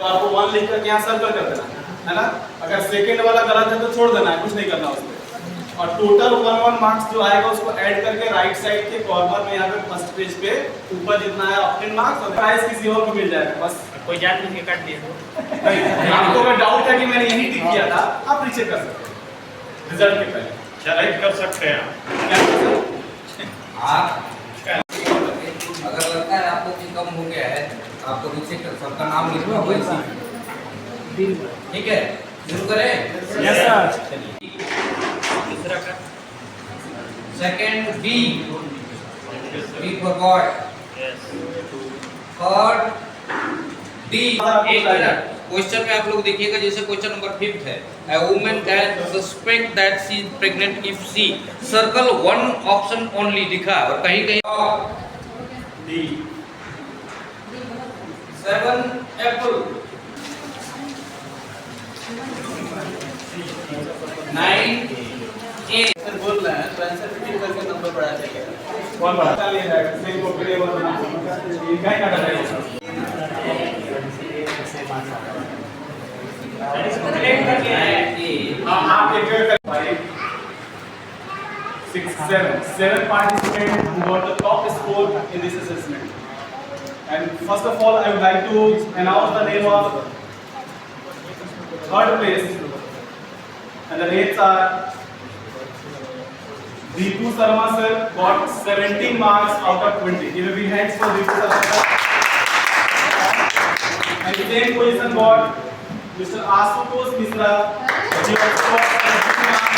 आपको 1 लिख कर यहाँ सर्कल कर देना है ना। अगर सेकेंड वाला गलत है तो छोड़ देना है, कुछ नहीं करना उसमें। और टोटल 1 मार्क्स जो आएगा उसको ऐड करके राइट साइड के कॉर्नर में यहाँ पे फर्स्ट पेज पे ऊपर जितना है ऑप्टेन मार्क्स और प्राइस किसी और को मिल जाएगा। बस कोई जान बुझ के काट दिया आपको अगर डाउट है कि मैंने यही टिक किया था, आप रीचेक कर सकते हैं रिजल्ट के पहले। चलाइट कर सकते हैं आप अगर लगता है आपको कि कम हो गया है आपको नीचे सबका नाम लिखना होगा। ठीक है, शुरू करें। Yes sir. दूसरा का second B, B for boy. Third D. एक मिनट, क्वेश्चन में आप लोग देखिएगा, जैसे क्वेश्चन नंबर 5 है, a woman can suspect that she is pregnant if she circle one option only लिखा और कहीं कहीं डी 7 apple 9 8 सर बोल रहे हैं तो आंसर रिपीट करके नंबर बढ़ा देंगे। कौन बढ़ा लिया जाएगा सेम को प्ले और ये क्या काटा जाएगा। आप एक 5 6 7 participants who got the top score in this assessment. And first of all, I would like to announce the name of third place, and the names are Deepu Sharma sir got 17 marks out of 20. Give a big hands for Deepu Sharma sir. And the same position got Mr. Ashutosh Mishra. He also got 17 marks.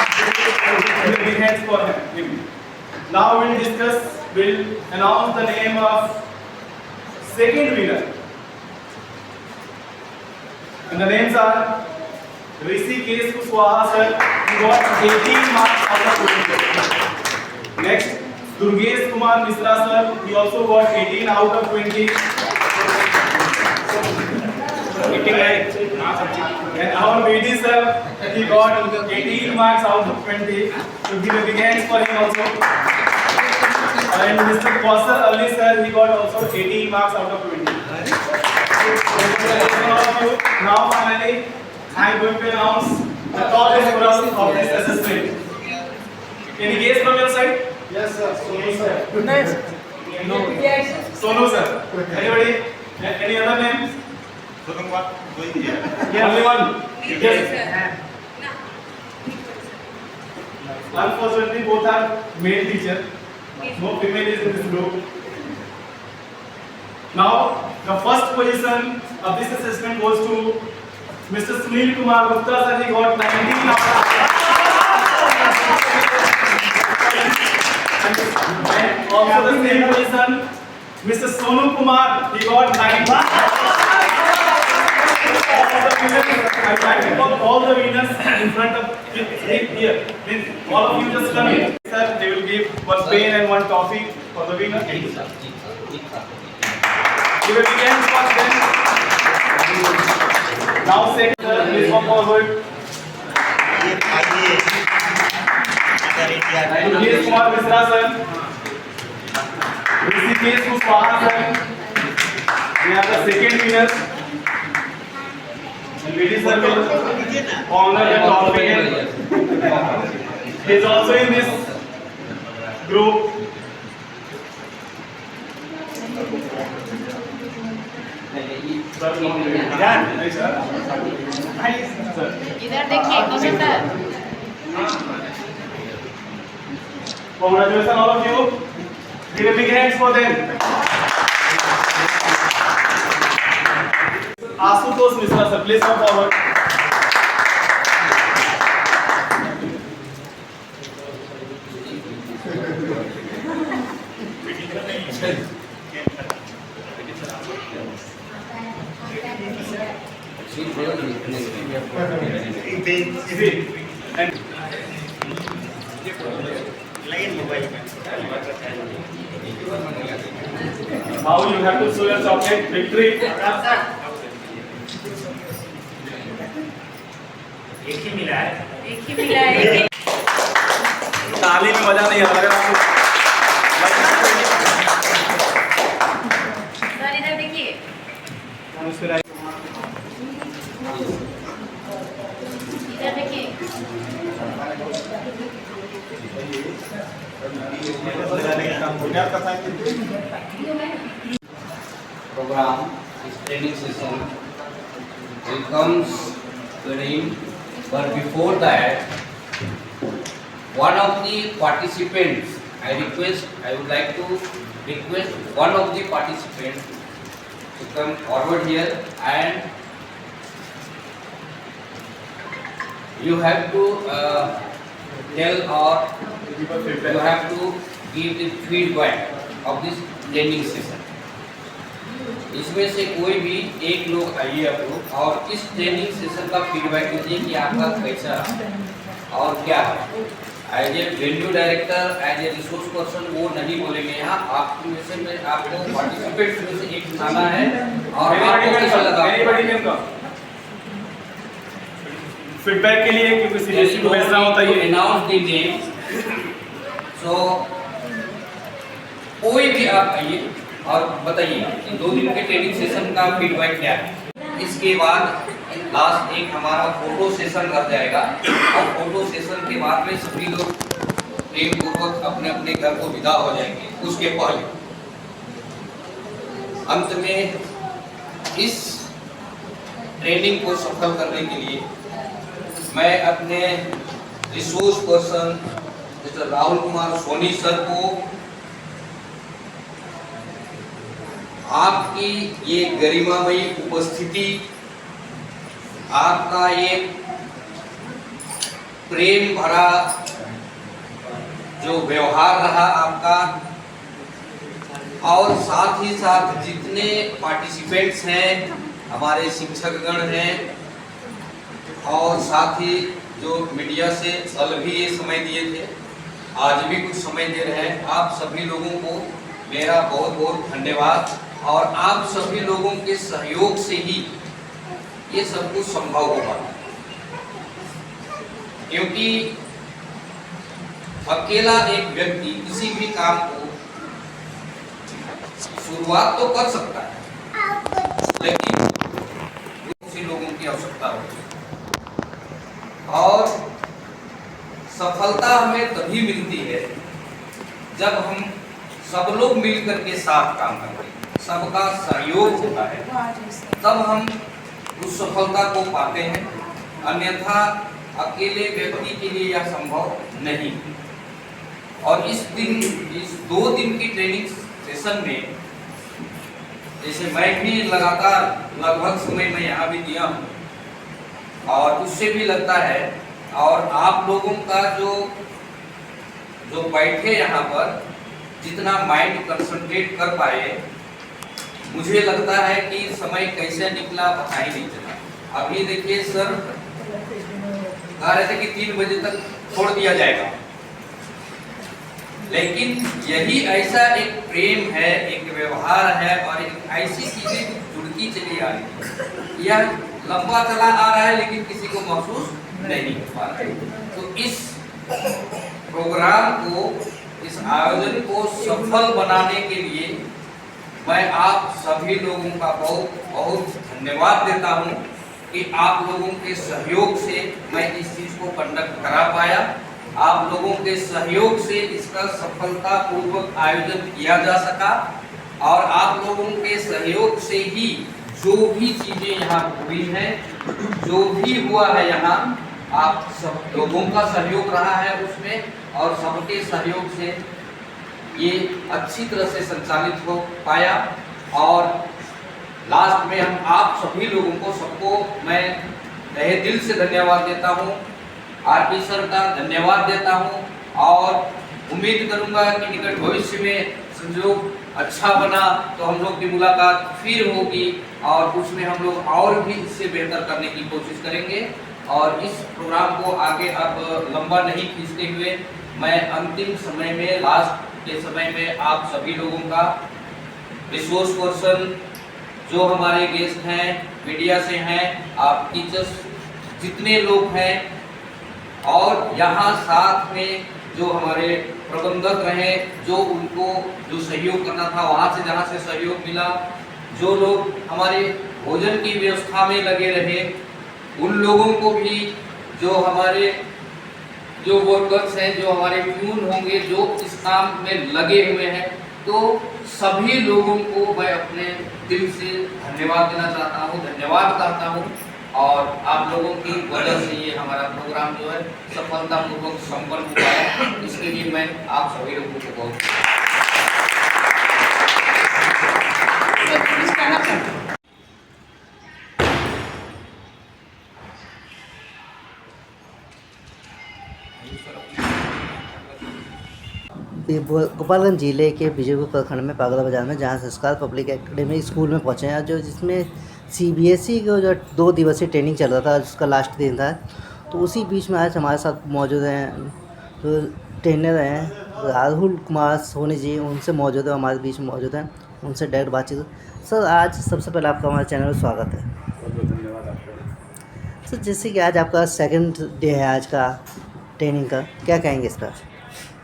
Give a big hands for him. Now we'll announce the name of second winner. And the names are Rishikesh Kushwaha sir, who got 18 marks out of 20. Next, Durgesh Kumar Mishra sir, he also got 18 out of 20. And our VD sir, he got 18 marks out of 20. So give a big hands for him also. And Mr. Kausar Ali sir, he got also 18 marks out of 20. Now finally, I am going to announce the top scorers of this assessment. Any guess from your side? Yes sir, Sonu sir. Nice. No. Sonu sir. Anybody? Any other names? Yeah, only one. Yes. Unfortunately, both are male teacher. No female is in this group. Now, the first position of this assessment goes to Mr. Sunil Kumar Gupta sir. He got 19 out of 20. And also the same position, Mr. Sonu Kumar. He got 19. I try to call all the winners in front of here. All of you just come in. Sir, they will give one pen and one toffee for the winner. Give a big hand for them. Now second, sir, please come forward. Durgesh Kumar Mishra sir. Rishikesh Kushwaha sir. We are the second winners. Ladies sir will honor the top winner. He is also in this group. इधर देखिए कौशल sir. Congratulations all of you. Give a big hands for them. Ashutosh Mishra sir, please come forward. And now you have to show your chocolate victory. एक ही मिला है। ताली में मजा नहीं आ रहा है आपको। मिस्टर इधर देखिए program, this training session will comes to an end. But before that, one of the participants, I would like to request one of the participants to come forward here, and you have to tell or you have to give the feedback of this training session. इसमें से कोई भी एक लोग आइए आप लोग और इस ट्रेनिंग सेशन का फीडबैक दीजिए कि आपका कैसा और क्या है। As a venue director, as a resource person वो नहीं बोलेंगे यहाँ, आपकी में से मैं आपको पार्टिसिपेंट में से एक बताना है और आपको कैसा लगा फीडबैक के लिए, क्योंकि सीबीएसई को भेजना होता है। अनाउंस द नेम, सो कोई भी आप आइए और बताइए कि 2 दिन के ट्रेनिंग सेशन का फीडबैक क्या है। इसके बाद लास्ट एक हमारा फोटो सेशन कर जाएगा और फोटो सेशन के बाद में सभी लोग प्रेम पूर्वक अपने अपने घर को विदा हो जाएंगे। उसके पहले अंत में इस ट्रेनिंग को सफल करने के लिए मैं अपने resource person mister Rahul Kumar Soni sir को आपकी ये गरिमामयी उपस्थिति, आपका ये प्रेम भरा जो व्यवहार रहा आपका, और साथ ही साथ जितने पार्टिसिपेंट्स हैं, हमारे शिक्षकगण हैं और साथ ही जो मीडिया से कल भी ये समय दिए थे, आज भी कुछ समय दे रहे हैं, आप सभी लोगों को मेरा बहुत बहुत धन्यवाद। और आप सभी लोगों के सहयोग से ही ये सब कुछ संभव होगा, क्योंकि अकेला एक व्यक्ति किसी भी काम को शुरुआत तो कर सकता है, लेकिन उसी लोगों की आवश्यकता होती है। और सफलता हमें तभी मिलती है जब हम सब लोग मिलकर के साथ काम करते हैं, सबका सहयोग होता है, तब हम उस सफलता को पाते हैं। अन्यथा अकेले व्यक्ति के लिए यह संभव नहीं। और इस 2 दिन की ट्रेनिंग सेशन में जैसे मैं भी लगातार लगभग समय में यहाँ भी दिया हूँ और उससे भी लगता है, और आप लोगों का जो बैठे यहाँ पर जितना माइंड कंसंट्रेट कर पाए, मुझे लगता है कि समय कैसे निकला पता ही नहीं चला। अभी देखिए सर कह रहे थे कि 3 बजे तक छोड़ दिया जाएगा, लेकिन यही ऐसा एक प्रेम है, एक व्यवहार है और एक ऐसी चीजें जुड़ती चली आ रही है। यह लंबा चला आ रहा है लेकिन किसी को महसूस नहीं हो पा रहा है। तो इस प्रोग्राम को, इस आयोजन को सफल बनाने के लिए मैं आप सभी लोगों का बहुत बहुत धन्यवाद देता हूं कि आप लोगों के सहयोग से मैं इस चीज को कंडक्ट करा पाया। आप लोगों के सहयोग से इसका सफलतापूर्वक आयोजन किया जा सका, और आप लोगों के सहयोग से ही जो भी चीजें यहाँ हुई हैं, जो भी हुआ है यहाँ, आप सब लोगों का सहयोग रहा है उसमें, और सबके सहयोग से ये अच्छी तरह से संचालित हो पाया। और लास्ट में हम आप सभी लोगों को, सबको मैं तहे दिल से धन्यवाद देता हूँ, आरपी सर का धन्यवाद देता हूँ, और उम्मीद करूँगा कि निकट भविष्य में संयोग अच्छा बना तो हम लोग की मुलाकात फिर होगी और उसमें हम लोग और भी इससे बेहतर करने की कोशिश करेंगे। और इस प्रोग्राम को आगे अब लंबा नहीं खींचते हुए मैं अंतिम समय में, लास्ट के समय में आप सभी लोगों का, रिसोर्स पर्सन जो हमारे गेस्ट हैं, मीडिया से हैं, आप टीचर्स जितने लोग हैं, और यहाँ साथ में जो हमारे प्रबंधक रहे, जो उनको जो सहयोग करना था वहाँ से जहाँ से सहयोग मिला, जो लोग हमारे भोजन की व्यवस्था में लगे रहे, उन लोगों को भी, जो हमारे जो वर्कर्स हैं, जो हमारे प्यून होंगे, जो इस काम में लगे हुए हैं, तो सभी लोगों को मैं अपने दिल से धन्यवाद देना चाहता हूँ, धन्यवाद करता हूँ। और आप लोगों की वजह से ये हमारा प्रोग्राम जो है सफलतापूर्वक संपन्न हुआ है, इसके लिए मैं आप सभी लोगों को बहुत गोपालगंज जिले के बीजेपुर प्रखंड में पागला बाजार में जहां संस्कार पब्लिक एकेडमी स्कूल में पहुंचे हैं, जो जिसमें सीबीएसई का जो 2 दिवसीय ट्रेनिंग चल रहा था, जिसका लास्ट दिन था। तो उसी बीच में आज हमारे साथ मौजूद हैं जो ट्रेनर हैं राहुल कुमार सोनी जी, उनसे मौजूद है, हमारे बीच में मौजूद हैं, उनसे डायरेक्ट बातचीत। सर, आज सबसे पहले आपका हमारे चैनल में स्वागत है। बहुत बहुत धन्यवाद आपका। सर, जैसे कि आज आपका सेकंड डे है आज का ट्रेनिंग का, क्या कहेंगे इस पर?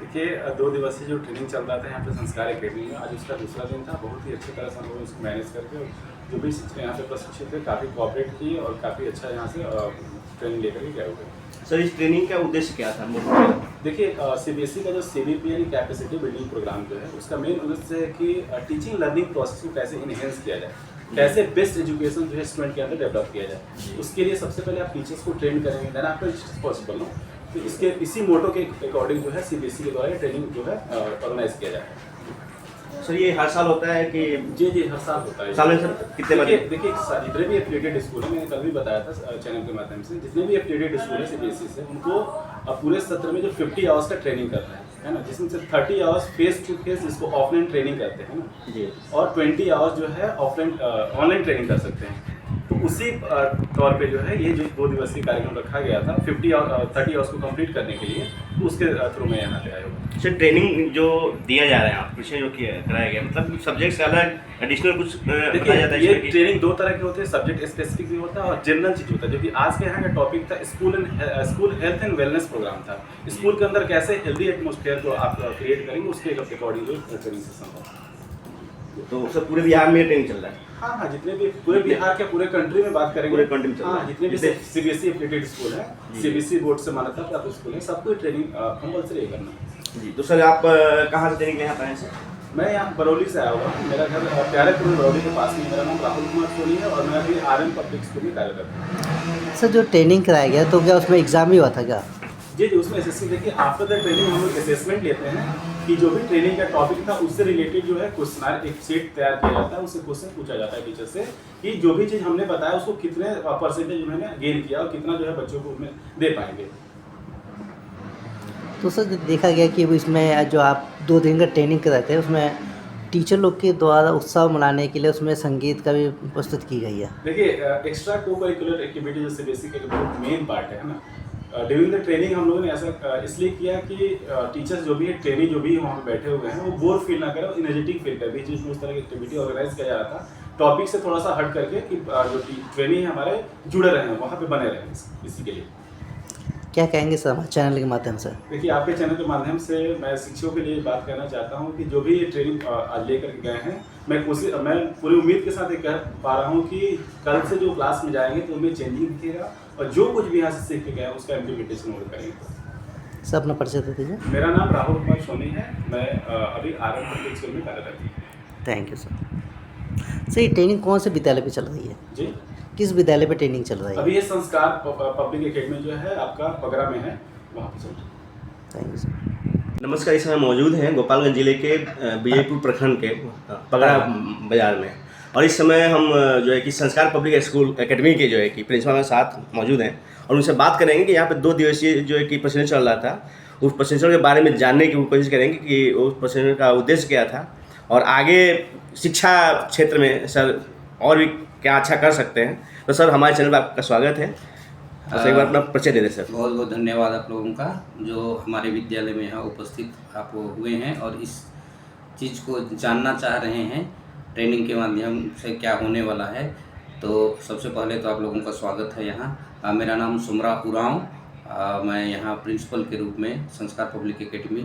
देखिए, 2 दिवसीय जो ट्रेनिंग चल रहा था यहाँ पे संस्कार एकेडमी में, आज उसका दूसरा दिन था। बहुत ही अच्छी तरह से हम लोग इसको मैनेज करके जो भी यहाँ पे प्रशिक्षित थे काफ़ी कोऑपरेट किए और काफ़ी अच्छा यहाँ से ट्रेनिंग लेकर के गए हुए। सर, इस ट्रेनिंग का उद्देश्य क्या था? देखिए, सीबीएसई का जो CBPL कैपेसिटी बिल्डिंग प्रोग्राम जो है, उसका मेन उद्देश्य है कि टीचिंग लर्निंग प्रोसेस को कैसे इन्हेंस किया जाए, कैसे बेस्ट एजुकेशन जो है स्टूडेंट के अंदर डेवलप किया जाए। उसके लिए सबसे पहले आप टीचर्स को ट्रेन करेंगे, then after it is possible no. तो इसके इसी मोटो के अकॉर्डिंग जो है सीबीएसई के द्वारा ट्रेनिंग जो है ऑर्गेनाइज किया जाए। सर, ये हर साल होता है कि? जी, हर साल होता है। साल में सर कितने बार? देखिए, जितने भी एफिलिएटेड स्कूल हैं, मैंने कल भी बताया था चैनल के माध्यम से, जितने भी एफिलिएटेड स्कूल है सीबीएसई से, उनको पूरे सत्र में जो 50 आवर्स का ट्रेनिंग करना है ना, जिसमें से 30 आवर्स फेस टू फेस जिसको ऑफलाइन ट्रेनिंग करते हैं ना जी, और 20 आवर्स जो है ऑफलाइन ऑनलाइन ट्रेनिंग कर सकते हैं। तो उसी तौर पे जो है ये जो 2 दिवसीय कार्यक्रम रखा गया था 30 आवर्स को कंप्लीट करने के लिए, तो उसके थ्रू मैं यहाँ पे आया हूँ। सर, ट्रेनिंग जो दिया जा रहा है, आप विषय जो कराया गया, मतलब सब्जेक्ट से अलग एडिशनल कुछ बताया जाता है? ये ट्रेनिंग 2 तरह के होते हैं, सब्जेक्ट स्पेसिफिक भी होता है और जनरल चीज होता है। जो कि आज के यहाँ का टॉपिक था school health and wellness programme था। स्कूल के अंदर कैसे हेल्दी एटमोस्फेयर को आप क्रिएट करेंगे, उसके अकॉर्डिंग जो ट्रेनिंग सेशन था। तो सर, पूरे बिहार में ट्रेनिंग चल रहा है? हाँ, जितने भी पूरे बिहार के पूरे कंट्री में बात करेंगे, पूरे कंट्री में चल रहा है। जितने भी सीबीएसई एफिलिएटेड स्कूल है, सीबीएसई बोर्ड से मान्यता प्राप्त स्कूल है, सबको ट्रेनिंग कंपल्सरी करना। जी, तो सर आप कहाँ से ट्रेनिंग यहाँ पर आए सर? मैं यहाँ बरौली से आया हुआ हूँ। मेरा घर प्यारेपुर बरौली के पास में। मेरा नाम राहुल कुमार सोनी है और मैं अभी RM पब्लिक स्कूल में कार्यरत हूँ। सर, जो ट्रेनिंग कराया गया तो क्या उसमें एग्ज़ाम भी हुआ था क्या? जी, उसमें एसेसमेंट, देखिए आफ्टर द ट्रेनिंग हम लोग असेसमेंट लेते हैं कि जो भी ट्रेनिंग का टॉपिक था उससे रिलेटेड जो है क्वेश्चन, एक सेट तैयार किया जाता है, उससे क्वेश्चन पूछा जाता है टीचर से कि जो भी चीज़ हमने बताया उसको कितने परसेंटेज उन्होंने गेन किया और कितना जो है बच्चों को उसमें दे पाएंगे। तो सर, देखा गया कि इसमें जो आप 2 दिन का ट्रेनिंग कराते हैं, उसमें टीचर लोग के द्वारा उत्साह मनाने के लिए उसमें संगीत का भी प्रस्तुत की गई है। देखिए, एक्स्ट्रा को करिकुलर एक्टिविटी जो सीबीएसई का बहुत मेन पार्ट है ना। ड्यूरिंग द ट्रेनिंग हम लोगों ने ऐसा इसलिए किया कि टीचर्स जो भी है, ट्रेनी जो भी वहाँ पे बैठे हुए हैं, वो बोर फील ना करें, इनर्जेटिक फील करें। बीच बीच में उस तरह की एक्टिविटी ऑर्गेनाइज किया जा रहा था, टॉपिक से थोड़ा सा हट करके कि जो ट्रेनी हमारे जुड़े रहें, वहाँ पे बने रहें। इसी के लिए क्या कहेंगे सर हमारे चैनल के माध्यम से? देखिए, आपके चैनल के माध्यम से मैं शिक्षकों के लिए बात करना चाहता हूँ कि जो भी ये ट्रेनिंग आज लेकर के गए हैं, मैं पूरी उम्मीद के साथ ये कह पा रहा हूँ कि कल से जो क्लास में जाएंगे तो उनमें चेंजिंग दिखेगा और जो कुछ भी यहाँ से सीख के गए हैं उसका इम्प्लीमेंटेशन वो करेंगे। सर, अपना परिचय दे दीजिए। मेरा नाम राहुल कुमार सोनी है। मैं अभी RM पब्लिक स्कूल में कार्यरत हूँ। Thank you sir. ये ट्रेनिंग कौन से विद्यालय पे चल रही है? जी, किस विद्यालय पे ट्रेनिंग चल रही है? अभी ये संस्कार पब्लिक एकेडमी जो है आपका पगरा में है, वहाँ पे चल रहा है। Thank you sir. नमस्कार, इस समय मौजूद हैं गोपालगंज जिले के बीजेपुर प्रखंड के पगड़ा बाजार में, और इस समय हम जो है कि संस्कार पब्लिक स्कूल एकेडमी के जो है कि प्रिंसिपल के साथ मौजूद हैं और उनसे बात करेंगे कि यहाँ पे 2 दिवसीय जो है कि प्रशिक्षण चल रहा था, उस प्रशिक्षण के बारे में जानने की कोशिश करेंगे कि उस प्रशिक्षण का उद्देश्य क्या था और आगे शिक्षा क्षेत्र में सर और भी क्या अच्छा कर सकते हैं। तो सर, हमारे चैनल पर आपका स्वागत है। तो एक बार अपना परिचय दे दें सर। बहुत बहुत धन्यवाद आप लोगों का जो हमारे विद्यालय में यहाँ उपस्थित आप हुए हैं और इस चीज़ को जानना चाह रहे हैं ट्रेनिंग के माध्यम से क्या होने वाला है। तो सबसे पहले तो आप लोगों का स्वागत है यहाँ। मेरा नाम सुमरा उरांव, मैं यहाँ प्रिंसिपल के रूप में संस्कार पब्लिक एकेडमी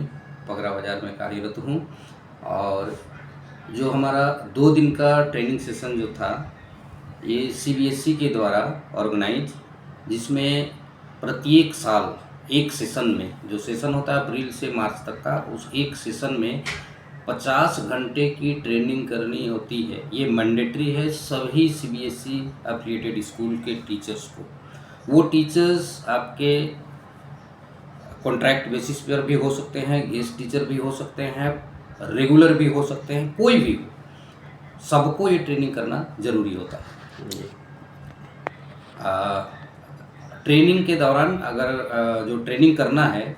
पगरा बाजार में कार्यरत हूँ और जो हमारा 2 दिन का ट्रेनिंग सेशन जो था, ये CBSE के द्वारा ऑर्गेनाइज, जिसमें प्रत्येक साल एक सेशन में, जो सेशन होता है अप्रैल से मार्च तक का, उस एक सेशन में 50 घंटे की ट्रेनिंग करनी होती है। ये मैंडेटरी है सभी CBSE एफिलिएटेड स्कूल के टीचर्स को। वो टीचर्स आपके कॉन्ट्रैक्ट बेसिस पर भी हो सकते हैं, गेस्ट टीचर भी हो सकते हैं, रेगुलर भी हो सकते हैं, कोई भी हो, सबको ये ट्रेनिंग करना ज़रूरी होता है। ट्रेनिंग के दौरान अगर जो ट्रेनिंग करना है,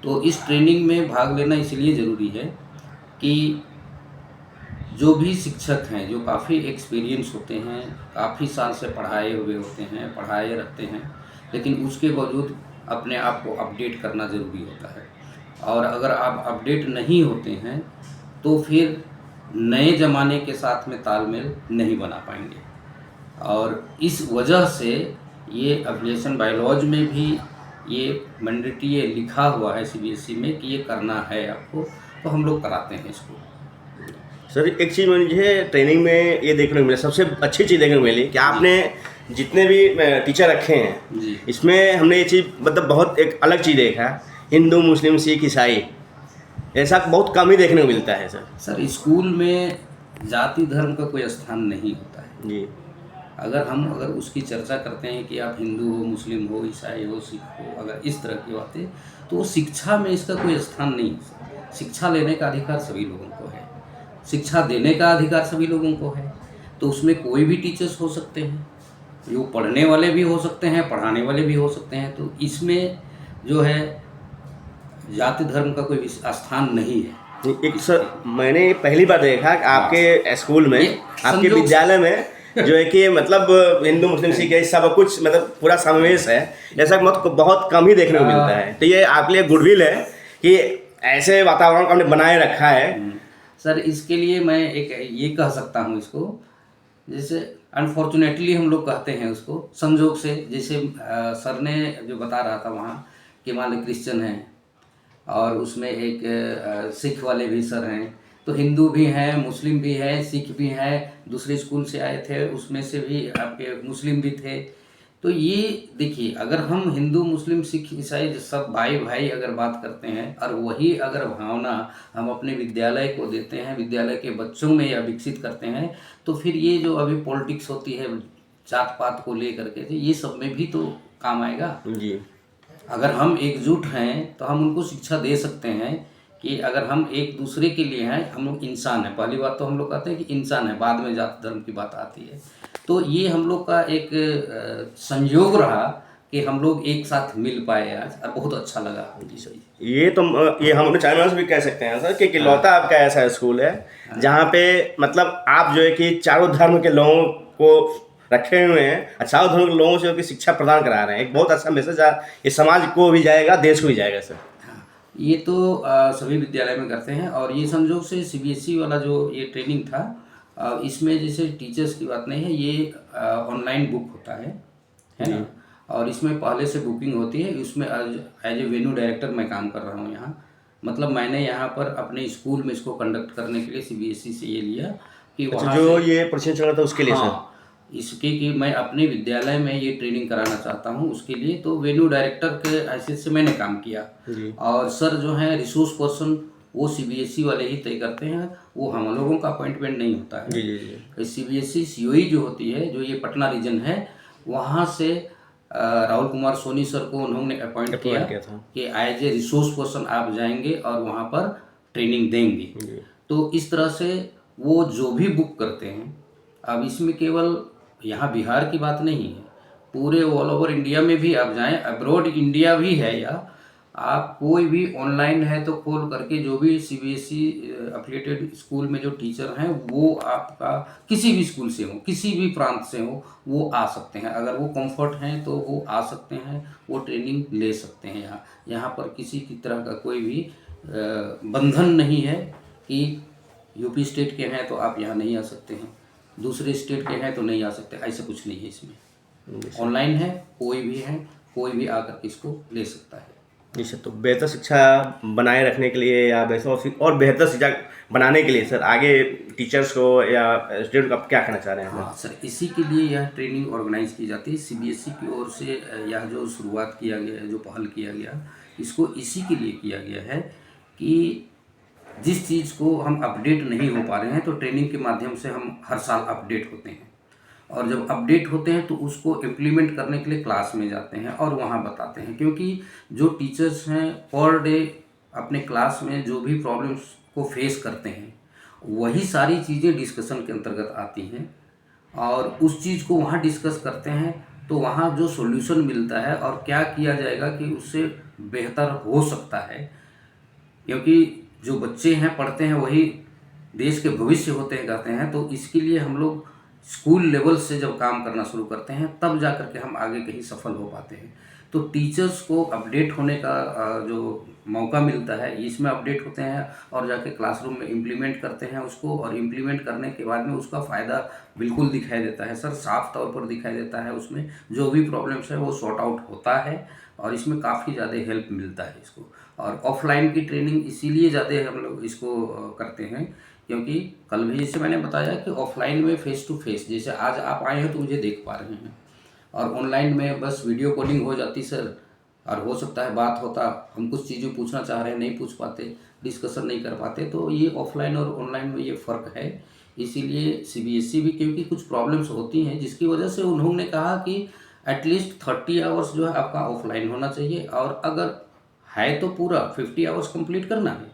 तो इस ट्रेनिंग में भाग लेना इसलिए ज़रूरी है कि जो भी शिक्षक हैं, जो काफ़ी एक्सपीरियंस होते हैं, काफ़ी साल से पढ़ाए हुए होते हैं, पढ़ाए रखते हैं, लेकिन उसके बावजूद अपने आप को अपडेट करना ज़रूरी होता है। और अगर आप अपडेट नहीं होते हैं तो फिर नए ज़माने के साथ में तालमेल नहीं बना पाएंगे। और इस वजह से ये एफिलिएशन बायलॉज में भी ये मैंडेटरी ये लिखा हुआ है CBSE में कि ये करना है आपको, तो हम लोग कराते हैं इसको। सर एक चीज़ मुझे ट्रेनिंग में ये देखने को मिला, सबसे अच्छी चीज़ देखने को मिली कि आपने जितने भी टीचर रखे हैं जी, इसमें हमने ये चीज़ मतलब बहुत एक अलग चीज़ देखा, हिंदू मुस्लिम सिख ईसाई, ऐसा बहुत कम ही देखने को मिलता है सर। सर स्कूल में जाति धर्म का कोई स्थान नहीं होता है। जी, अगर उसकी चर्चा करते हैं कि आप हिंदू हो, मुस्लिम हो, ईसाई हो, सिख हो, अगर इस तरह की बातें, तो शिक्षा में इसका कोई स्थान नहीं है। शिक्षा लेने का अधिकार सभी लोगों को है, शिक्षा देने का अधिकार सभी लोगों को है। तो उसमें कोई भी टीचर्स हो सकते हैं, जो पढ़ने वाले भी हो सकते हैं, पढ़ाने वाले भी हो सकते हैं। तो इसमें जो है जाति धर्म का कोई स्थान नहीं है। एक सर मैंने पहली बार देखा कि आपके स्कूल में, आपके विद्यालय में जो है कि मतलब हिंदू मुस्लिम सिख सब कुछ मतलब पूरा समावेश है, ऐसा बहुत कम ही देखने को मिलता है। तो ये आपके लिए गुडविल है कि ऐसे वातावरण को हमने बनाए रखा है। सर इसके लिए मैं एक ये कह सकता हूँ इसको, जैसे अनफॉर्चुनेटली हम लोग कहते हैं उसको, संजोग से, जैसे सर ने जो बता रहा था वहाँ कि मान लो क्रिश्चियन हैं और उसमें एक सिख वाले भी सर हैं, तो हिंदू भी हैं, मुस्लिम भी हैं, सिख भी हैं, दूसरे स्कूल से आए थे उसमें से भी आपके मुस्लिम भी थे। तो ये देखिए, अगर हम हिंदू मुस्लिम सिख ईसाई सब भाई भाई अगर बात करते हैं और वही अगर भावना हम अपने विद्यालय को देते हैं, विद्यालय के बच्चों में या विकसित करते हैं, तो फिर ये जो अभी पॉलिटिक्स होती है जात पात को लेकर के, ये सब में भी तो काम आएगा। जी, अगर हम एकजुट हैं तो हम उनको शिक्षा दे सकते हैं कि अगर हम एक दूसरे के लिए हैं, हम लोग इंसान हैं। पहली बात तो हम लोग कहते हैं कि इंसान है, बाद में जाति धर्म की बात आती है। तो ये हम लोग का एक संयोग रहा कि हम लोग एक साथ मिल पाए आज, और बहुत अच्छा लगा। ये तो ये हम अपने चैनल से भी कह सकते हैं सर कि इकलौता आपका ऐसा स्कूल है जहाँ पे मतलब आप जो है कि चारों धर्म के लोगों को रखे हुए हैं, चारों धर्म के लोगों से शिक्षा प्रदान करा रहे हैं। एक बहुत अच्छा मैसेज ये समाज को भी जाएगा, देश को भी जाएगा सर। ये तो सभी विद्यालय में करते हैं। और ये संयोग से CBSE वाला जो ये ट्रेनिंग था, इसमें जैसे टीचर्स की बात नहीं है, ये ऑनलाइन बुक होता है ना, और इसमें पहले से बुकिंग होती है। इसमें एज ए वेन्यू डायरेक्टर मैं काम कर रहा हूँ यहाँ। मतलब मैंने यहाँ पर अपने स्कूल में इसको कंडक्ट करने के लिए CBSE से ये लिया कि वहाँ जो ये प्रशिक्षण चल रहा था उसके लिए सर, इसके कि मैं अपने विद्यालय में ये ट्रेनिंग कराना चाहता हूँ, उसके लिए तो वेन्यू डायरेक्टर के हैसियत से मैंने काम किया। और सर जो है रिसोर्स पर्सन वो CBSE वाले ही तय करते हैं, वो हम लोगों का अपॉइंटमेंट नहीं होता है। CBSE COE जो होती है, जो ये पटना रीजन है, वहाँ से राहुल कुमार सोनी सर को उन्होंने अपॉइंट किया कि एज ए रिसोर्स पर्सन आप जाएंगे और वहाँ पर ट्रेनिंग देंगे। तो इस तरह से वो जो भी बुक करते हैं, अब इसमें केवल यहाँ बिहार की बात नहीं है, पूरे ऑल ओवर इंडिया में भी आप जाएं, अब्रॉड इंडिया भी है, या आप कोई भी ऑनलाइन है तो खोल करके जो भी CBSE एफिलिएटेड स्कूल में जो टीचर हैं वो आपका किसी भी स्कूल से हो, किसी भी प्रांत से हो, वो आ सकते हैं। अगर वो कंफर्ट हैं तो वो आ सकते हैं, वो ट्रेनिंग ले सकते हैं। यहाँ पर किसी की तरह का कोई भी बंधन नहीं है कि यूपी स्टेट के हैं तो आप यहाँ नहीं आ सकते हैं, दूसरे स्टेट के हैं तो नहीं आ सकते, ऐसा कुछ नहीं है। इसमें ऑनलाइन है, कोई भी है, कोई भी आकर के इसको ले सकता है। जी सर, तो बेहतर शिक्षा बनाए रखने के लिए या और बेहतर शिक्षा बनाने के लिए सर आगे टीचर्स को या स्टूडेंट को आप क्या कहना चाह रहे हैं हाँ सर, इसी के लिए यह ट्रेनिंग ऑर्गेनाइज की जाती है सीबीएसई की ओर से। यह जो शुरुआत किया गया है, जो पहल किया गया, इसको इसी के लिए किया गया है कि जिस चीज़ को हम अपडेट नहीं हो पा रहे हैं तो ट्रेनिंग के माध्यम से हम हर साल अपडेट होते हैं, और जब अपडेट होते हैं तो उसको इम्प्लीमेंट करने के लिए क्लास में जाते हैं और वहाँ बताते हैं। क्योंकि जो टीचर्स हैं पर डे अपने क्लास में जो भी प्रॉब्लम्स को फेस करते हैं वही सारी चीज़ें डिस्कशन के अंतर्गत आती हैं, और उस चीज़ को वहाँ डिस्कस करते हैं तो वहाँ जो सॉल्यूशन मिलता है और क्या किया जाएगा कि उससे बेहतर हो सकता है। क्योंकि जो बच्चे हैं पढ़ते हैं वही देश के भविष्य होते हैं कहते हैं, तो इसके लिए हम लोग स्कूल लेवल से जब काम करना शुरू करते हैं तब जा कर के हम आगे कहीं सफल हो पाते हैं। तो टीचर्स को अपडेट होने का जो मौका मिलता है, इसमें अपडेट होते हैं और जाके क्लासरूम में इम्प्लीमेंट करते हैं उसको, और इम्प्लीमेंट करने के बाद में उसका फ़ायदा बिल्कुल दिखाई देता है सर, साफ तौर पर दिखाई देता है। उसमें जो भी प्रॉब्लम्स है वो सॉर्ट आउट होता है और इसमें काफ़ी ज़्यादा हेल्प मिलता है इसको। और ऑफलाइन की ट्रेनिंग इसीलिए ज़्यादा हम लोग इसको करते हैं क्योंकि कल भी जैसे मैंने बताया कि ऑफलाइन में फेस टू फेस, जैसे आज आप आए हैं तो मुझे देख पा रहे हैं, और ऑनलाइन में बस वीडियो कॉलिंग हो जाती सर, और हो सकता है बात होता, हम कुछ चीज़ें पूछना चाह रहे हैं नहीं पूछ पाते, डिस्कशन नहीं कर पाते। तो ये ऑफलाइन और ऑनलाइन में ये फ़र्क है। इसीलिए सीबीएसई भी, क्योंकि कुछ प्रॉब्लम्स होती हैं जिसकी वजह से उन्होंने कहा कि एटलीस्ट 30 आवर्स जो है आपका ऑफलाइन होना चाहिए, और अगर है तो पूरा 50 आवर्स कंप्लीट करना है।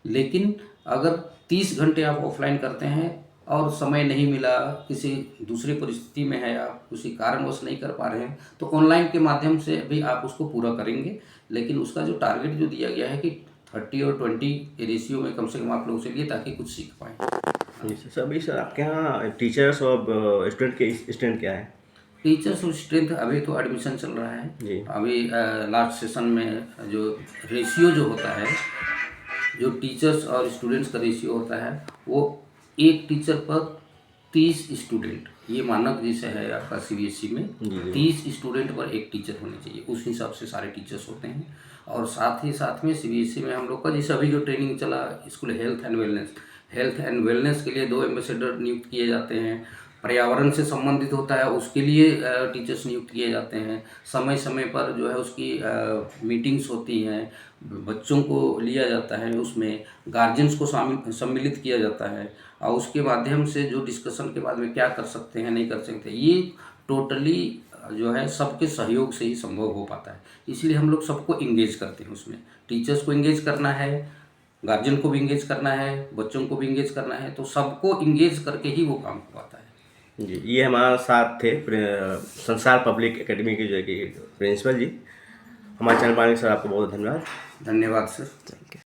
लेकिन अगर 30 घंटे आप ऑफलाइन करते हैं और समय नहीं मिला, किसी दूसरी परिस्थिति में है, आप किसी कारणवश नहीं कर पा रहे हैं, तो ऑनलाइन के माध्यम से भी आप उसको पूरा करेंगे। लेकिन उसका जो टारगेट जो दिया गया है कि 30 और 20 रेशियो में कम से कम आप लोगों से लिए, ताकि कुछ सीख पाएँ। जी सर, अभी सर आपके यहाँ टीचर्स और स्टूडेंट के स्ट्रेंथ क्या है? टीचर्स और स्ट्रेंथ अभी तो एडमिशन चल रहा है जी। अभी लास्ट सेशन में जो रेशियो जो होता है, जो टीचर्स और स्टूडेंट्स का रेशियो होता है वो एक टीचर पर 30 स्टूडेंट, ये मानक जैसे है आपका सीबीएसई में, 30 स्टूडेंट पर एक टीचर होने चाहिए, उस हिसाब से सारे टीचर्स होते हैं। और साथ ही साथ में सीबीएसई में हम लोग का जैसे अभी जो ट्रेनिंग चला स्कूल हेल्थ एंड वेलनेस के लिए 2 एम्बेसडर नियुक्त किए जाते हैं। पर्यावरण से संबंधित होता है उसके लिए टीचर्स नियुक्त किए जाते हैं। समय समय पर जो है उसकी मीटिंग्स होती हैं, बच्चों को लिया जाता है, उसमें गार्जियंस को सम्मिलित किया जाता है, और उसके माध्यम से जो डिस्कशन के बाद में क्या कर सकते हैं नहीं कर सकते, ये टोटली जो है सबके सहयोग से ही संभव हो पाता है। इसलिए हम लोग सबको इंगेज करते हैं उसमें, टीचर्स को इंगेज करना है, गार्जियन को भी इंगेज करना है, बच्चों को भी इंगेज करना है, तो सबको इंगेज करके ही वो काम हो पाता है। जी, ये हमारे साथ थे संसार पब्लिक एकेडमी के जो है कि प्रिंसिपल जी। हमारे चैनल पर आने के सर आपको बहुत धन्यवाद। धन्यवाद सर। Thank you.